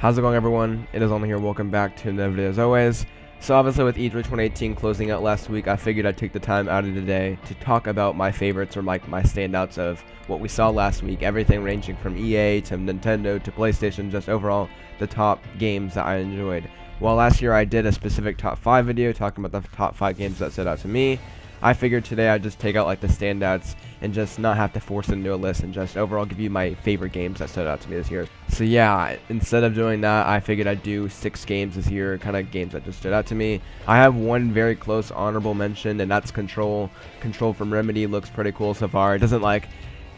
How's it going, everyone? It is Only here. Welcome back to another video as always. So obviously with E3 2018 closing out last week, I figured I'd take the time out of the day to talk about my favorites or like my standouts of what we saw last week. Everything ranging from EA to Nintendo to PlayStation, just overall the top games that I enjoyed. While last year I did a specific top 5 video talking about the top 5 games that stood out to me, I figured today I'd just take out like the standouts and just not have to force it into a list and just overall give you my favorite games that stood out to me this year. So yeah, instead of doing that, I figured I'd do 6 games this year, kind of games that just stood out to me. I have one very close honorable mention, and that's Control. Control from Remedy looks pretty cool so far. It doesn't like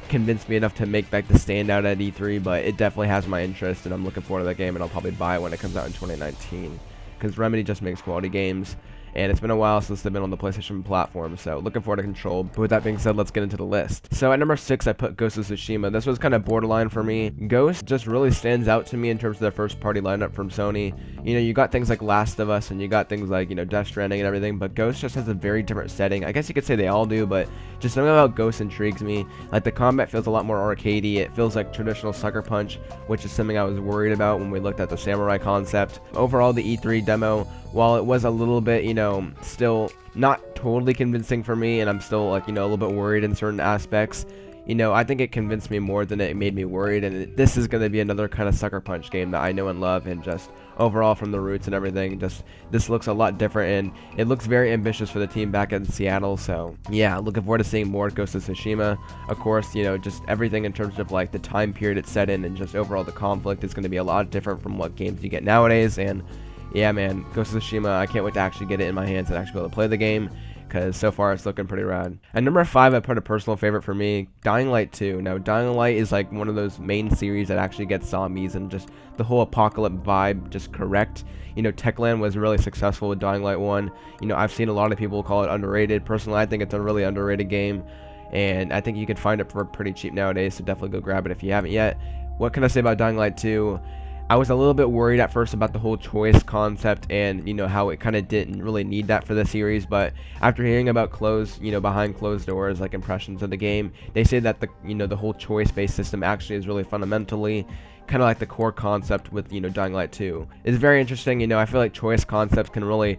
convince me enough to make like the standout at E3, but it definitely has my interest, and I'm looking forward to that game, and I'll probably buy it when it comes out in 2019 because Remedy just makes quality games. And it's been a while since they've been on the PlayStation platform, so looking forward to Control. But with that being said, let's get into the list. So at number 6, I put Ghost of Tsushima. This was kind of borderline for me. Ghost just really stands out to me in terms of their first party lineup from Sony. You know, you got things like Last of Us, and you got things like, you know, Death Stranding and everything, but Ghost just has a very different setting. I guess you could say they all do, but just something about Ghost intrigues me. Like, the combat feels a lot more arcadey. It feels like traditional Sucker Punch, which is something I was worried about when we looked at the Samurai concept. Overall, the E3 demo, while it was a little bit, you know, still not totally convincing for me, and I'm still like, you know, a little bit worried in certain aspects, you know, I think it convinced me more than it made me worried, and this is going to be another kind of Sucker Punch game that I know and love, and just overall from the roots and everything, just this looks a lot different, and it looks very ambitious for the team back in Seattle. So yeah, looking forward to seeing more Ghost of Tsushima. Of course, you know, just everything in terms of like the time period it's set in, and just overall the conflict is going to be a lot different from what games you get nowadays. And yeah, man, Ghost of Tsushima, I can't wait to actually get it in my hands and actually be able to play the game, because so far it's looking pretty rad. At number 5, I put a personal favorite for me, Dying Light 2. Now, Dying Light is like one of those main series that actually gets zombies and just the whole apocalypse vibe just correct. You know, Techland was really successful with Dying Light 1. You know, I've seen a lot of people call it underrated. Personally, I think it's a really underrated game, and I think you can find it for pretty cheap nowadays, so definitely go grab it if you haven't yet. What can I say about Dying Light 2? I was a little bit worried at first about the whole choice concept, and you know how it kind of didn't really need that for the series, but after hearing about behind closed doors like impressions of the game, they say that the whole choice based system actually is really fundamentally kind of like the core concept with, you know, Dying Light 2. It's very interesting. You know, I feel like choice concepts can't really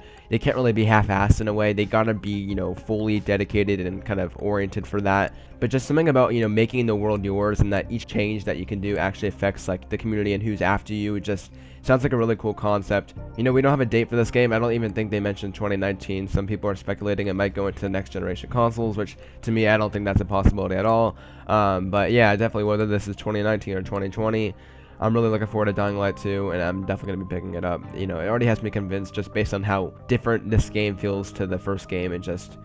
be half-assed in a way. They gotta be, you know, fully dedicated and kind of oriented for that. But just something about, you know, making the world yours, and that each change that you can do actually affects like the community and who's after you. It just sounds like a really cool concept. You know, we don't have a date for this game. I don't even think they mentioned 2019. Some people are speculating it might go into the next generation consoles, which to me, I don't think that's a possibility at all. But yeah, definitely whether this is 2019 or 2020, I'm really looking forward to Dying Light 2, and I'm definitely going to be picking it up. You know, it already has me convinced just based on how different this game feels to the first game, and just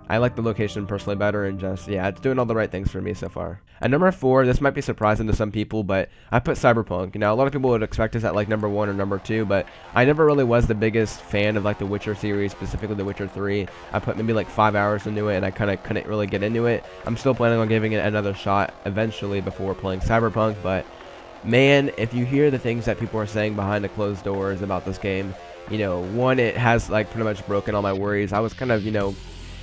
I like the location personally better, and just, yeah, it's doing all the right things for me so far. At number 4, this might be surprising to some people, but I put Cyberpunk. Now, a lot of people would expect this at like number 1 or number 2, but I never really was the biggest fan of like the Witcher series, specifically the Witcher 3. I put maybe like 5 hours into it, and I kind of couldn't really get into it. I'm still planning on giving it another shot eventually before playing Cyberpunk, but man, if you hear the things that people are saying behind the closed doors about this game, you know, one, it has like pretty much broken all my worries. I was kind of, you know,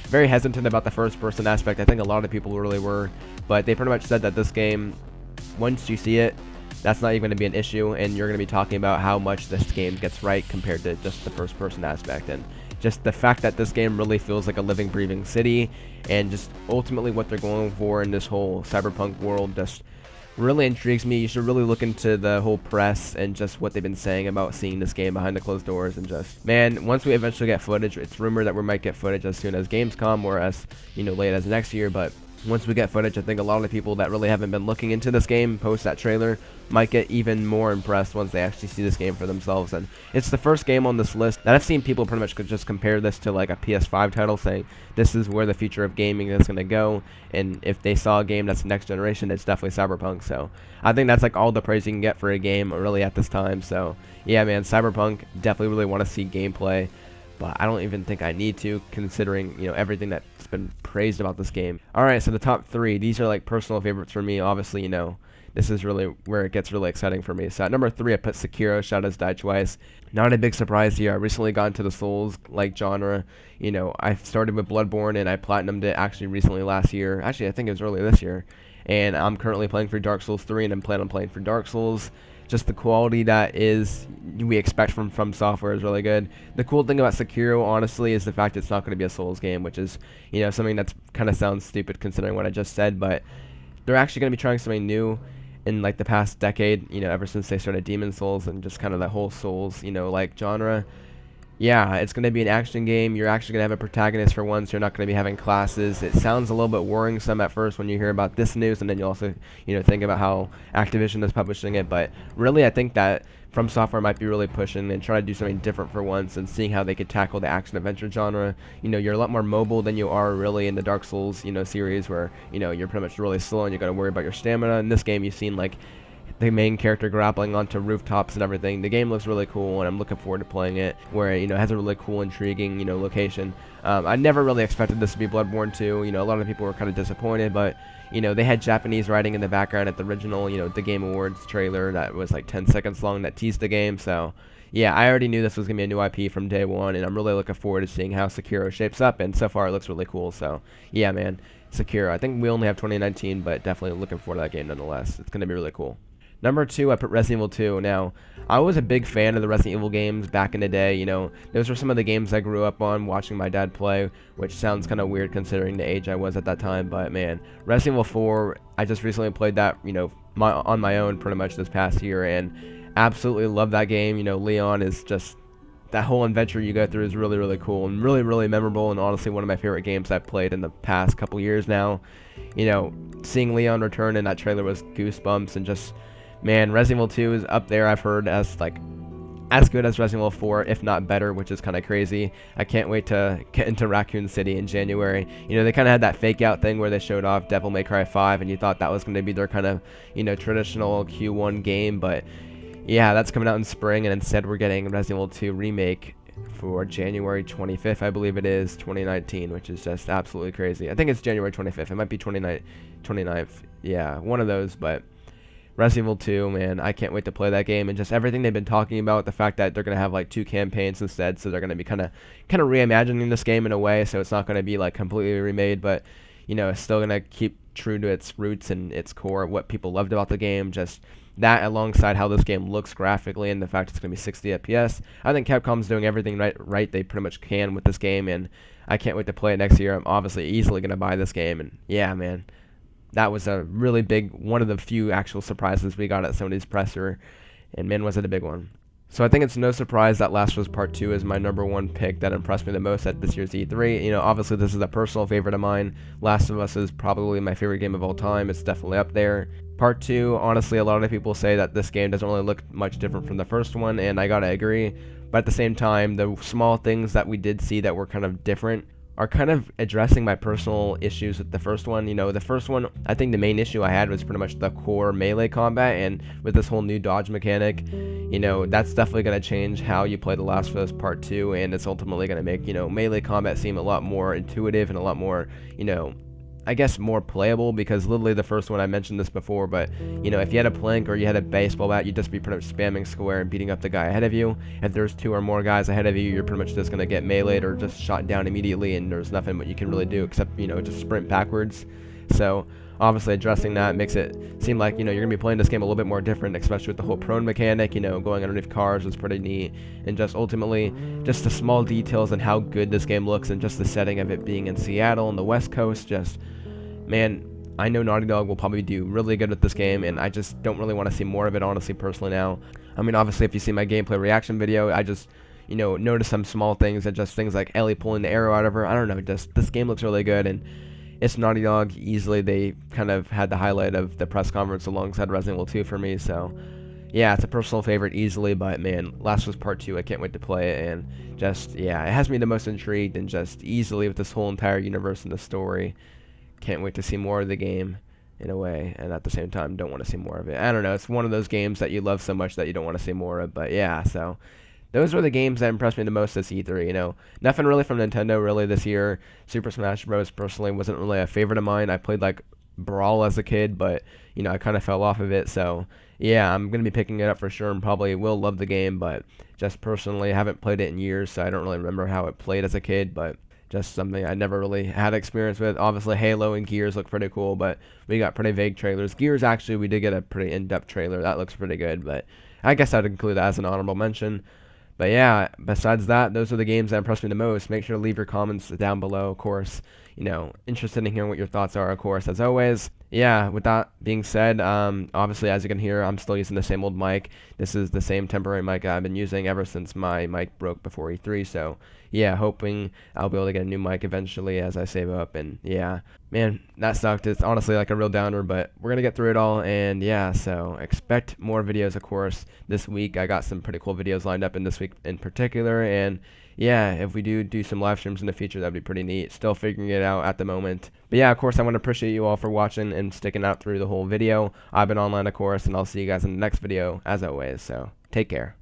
very hesitant about the first person aspect. I think a lot of people really were, but they pretty much said that this game, once you see it, that's not even going to be an issue, and you're going to be talking about how much this game gets right compared to just the first person aspect. And just the fact that this game really feels like a living, breathing city, and just ultimately what they're going for in this whole cyberpunk world just really intrigues me. You should really look into the whole press and just what they've been saying about seeing this game behind the closed doors, and just, man, once we eventually get footage, it's rumored that we might get footage as soon as Gamescom or as, you know, late as next year, but once we get footage, I think a lot of people that really haven't been looking into this game post that trailer might get even more impressed once they actually see this game for themselves. And it's the first game on this list that I've seen people pretty much just compare this to like a PS5 title, saying this is where the future of gaming is going to go, and if they saw a game that's next generation, it's definitely Cyberpunk. So I think that's like all the praise you can get for a game really at this time. So yeah, man, Cyberpunk, definitely really want to see gameplay, but I don't even think I need to, considering, you know, everything that's been praised about this game. Alright, so the top 3, these are like personal favorites for me. Obviously, you know, this is really where it gets really exciting for me. So at number 3, I put Sekiro: Shadows Die Twice. Not a big surprise here. I recently got into the Souls-like genre. You know, I started with Bloodborne, and I platinumed it actually recently last year. Actually, I think it was earlier this year. and I'm currently playing for Dark Souls 3, and I'm planning on playing for Dark Souls. Just the quality that we expect from Software is really good. The cool thing about Sekiro, honestly, is the fact it's not going to be a Souls game, which is, something that's kind of sounds stupid considering what I just said, but they're actually going to be trying something new in like the past decade, ever since they started Demon Souls and just kind of that whole Souls, like genre. Yeah, it's going to be an action game. You're actually going to have a protagonist for once. You're not going to be having classes. It sounds a little bit worrisome at first when you hear about this news, and then you also, think about how Activision is publishing it. But really, I think that From Software might be really pushing and try to do something different for once and seeing how they could tackle the action-adventure genre. You're a lot more mobile than you are really in the Dark Souls, series where, you're pretty much really slow and you got to worry about your stamina. In this game, you've seen, like, the main character grappling onto rooftops and everything. The game looks really cool, and I'm looking forward to playing it, where it has a really cool, intriguing location. I never really expected this to be Bloodborne 2. A lot of people were kind of disappointed, but they had Japanese writing in the background at the original the Game Awards trailer that was like 10 seconds long that teased the game. So yeah, I already knew this was gonna be a new IP from day one, and I'm really looking forward to seeing how Sekiro shapes up, and so far it looks really cool. So yeah, man, Sekiro. I think we only have 2019, but definitely looking forward to that game nonetheless. It's gonna be really cool. Number 2, I put Resident Evil 2. Now, I was a big fan of the Resident Evil games back in the day. Those were some of the games I grew up on watching my dad play, which sounds kind of weird considering the age I was at that time. But man, Resident Evil 4, I just recently played that, on my own pretty much this past year, and absolutely love that game. Leon is just, that whole adventure you go through is really, really cool and really, really memorable, and honestly one of my favorite games I've played in the past couple years now. Seeing Leon return in that trailer was goosebumps, and just, man, Resident Evil 2 is up there, I've heard, as as good as Resident Evil 4, if not better, which is kind of crazy. I can't wait to get into Raccoon City in January. They kind of had that fake out thing where they showed off Devil May Cry 5, and you thought that was going to be their kind of, traditional Q1 game, but yeah, that's coming out in spring, and instead we're getting Resident Evil 2 Remake for January 25th, I believe it is, 2019, which is just absolutely crazy. I think it's January 25th. It might be 29th. Yeah, one of those, but Resident Evil 2, man, I can't wait to play that game, and just everything they've been talking about, the fact that they're going to have like 2 campaigns instead, so they're going to be kind of reimagining this game in a way, so it's not going to be like completely remade, but it's still going to keep true to its roots and its core, what people loved about the game. Just that alongside how this game looks graphically and the fact it's going to be 60 FPS. I think Capcom's doing everything right they pretty much can with this game, and I can't wait to play it next year. I'm obviously easily going to buy this game, and yeah, man, that was a really big, one of the few actual surprises we got at Sony's presser, and man, was it a big one. So I think it's no surprise that Last of Us Part 2 is my number 1 pick that impressed me the most at this year's E3. Obviously this is a personal favorite of mine. Last of Us is probably my favorite game of all time. It's definitely up there. Part 2, honestly, a lot of people say that this game doesn't really look much different from the first one, and I gotta agree. But at the same time, the small things that we did see that were kind of different are kind of addressing my personal issues with the first one. The first one, I think the main issue I had was pretty much the core melee combat, and with this whole new dodge mechanic, that's definitely going to change how you play The Last of Us Part 2, and it's ultimately going to make, melee combat seem a lot more intuitive and a lot more, I guess more playable, because literally the first one, I mentioned this before, but if you had a plank or you had a baseball bat, you'd just be pretty much spamming square and beating up the guy ahead of you. If there's 2 or more guys ahead of you, you're pretty much just gonna get meleeed or just shot down immediately, and there's nothing what you can really do except just sprint backwards. So obviously addressing that makes it seem like you're gonna be playing this game a little bit more different, especially with the whole prone mechanic. Going underneath cars is pretty neat, and just ultimately just the small details and how good this game looks, and just the setting of it being in Seattle and the West Coast. Just, man, I know Naughty Dog will probably do really good with this game, and I just don't really want to see more of it, honestly, personally now. I mean, obviously, if you see my gameplay reaction video, I just, notice some small things, and just things like Ellie pulling the arrow out of her. I don't know, just, this game looks really good, and it's Naughty Dog. Easily, they kind of had the highlight of the press conference alongside Resident Evil 2 for me, so yeah, it's a personal favorite easily, but man, Last of Us Part 2, I can't wait to play it, and just, yeah, it has me the most intrigued, and just easily with this whole entire universe and the story. Can't wait to see more of the game, in a way, and at the same time don't want to see more of it. I don't know, it's one of those games that you love so much that you don't want to see more of, but yeah, so those were the games that impressed me the most this E3, Nothing really from Nintendo really this year. Super Smash Bros. Personally wasn't really a favorite of mine. I played like Brawl as a kid, but I kind of fell off of it, so yeah, I'm going to be picking it up for sure, and probably will love the game, but just personally, I haven't played it in years, so I don't really remember how it played as a kid, but just something I never really had experience with. Obviously, Halo and Gears look pretty cool, but we got pretty vague trailers. Gears, actually, we did get a pretty in-depth trailer. That looks pretty good, but I guess I'd include that as an honorable mention. But yeah, besides that, those are the games that impressed me the most. Make sure to leave your comments down below, of course. Interested in hearing what your thoughts are, of course, as always. Yeah, with that being said, obviously, as you can hear, I'm still using the same old mic. This is the same temporary mic I've been using ever since my mic broke before E3. So, yeah, hoping I'll be able to get a new mic eventually as I save up. And, yeah, man, that sucked. It's honestly like a real downer, but we're going to get through it all. And, yeah, so expect more videos, of course, this week. I got some pretty cool videos lined up in this week in particular. And, yeah, if we do some live streams in the future, that'd be pretty neat. Still figuring it out at the moment. But yeah, of course, I want to appreciate you all for watching and sticking out through the whole video. I've been online, of course, and I'll see you guys in the next video, as always. So, take care.